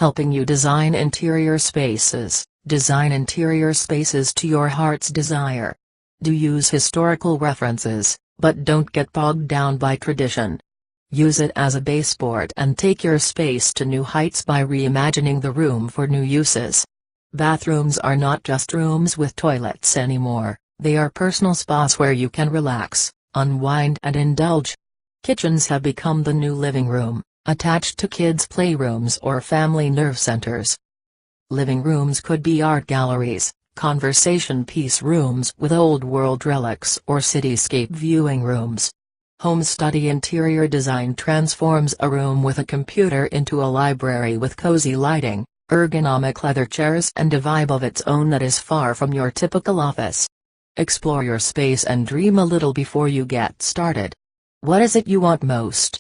helping you design interior spaces. Design interior spaces to your heart's desire. Do use historical references, but don't get bogged down by tradition. Use it as a baseboard and take your space to new heights by reimagining the room for new uses. Bathrooms are not just rooms with toilets anymore, they are personal spas where you can relax, unwind and indulge. Kitchens have become the new living room, attached to kids' playrooms or family nerve centers. Living rooms could be art galleries, conversation piece rooms with old-world relics or cityscape viewing rooms. Home study interior design transforms a room with a computer into a library with cozy lighting, ergonomic leather chairs and a vibe of its own that is far from your typical office. Explore your space and dream a little before you get started. What is it you want most?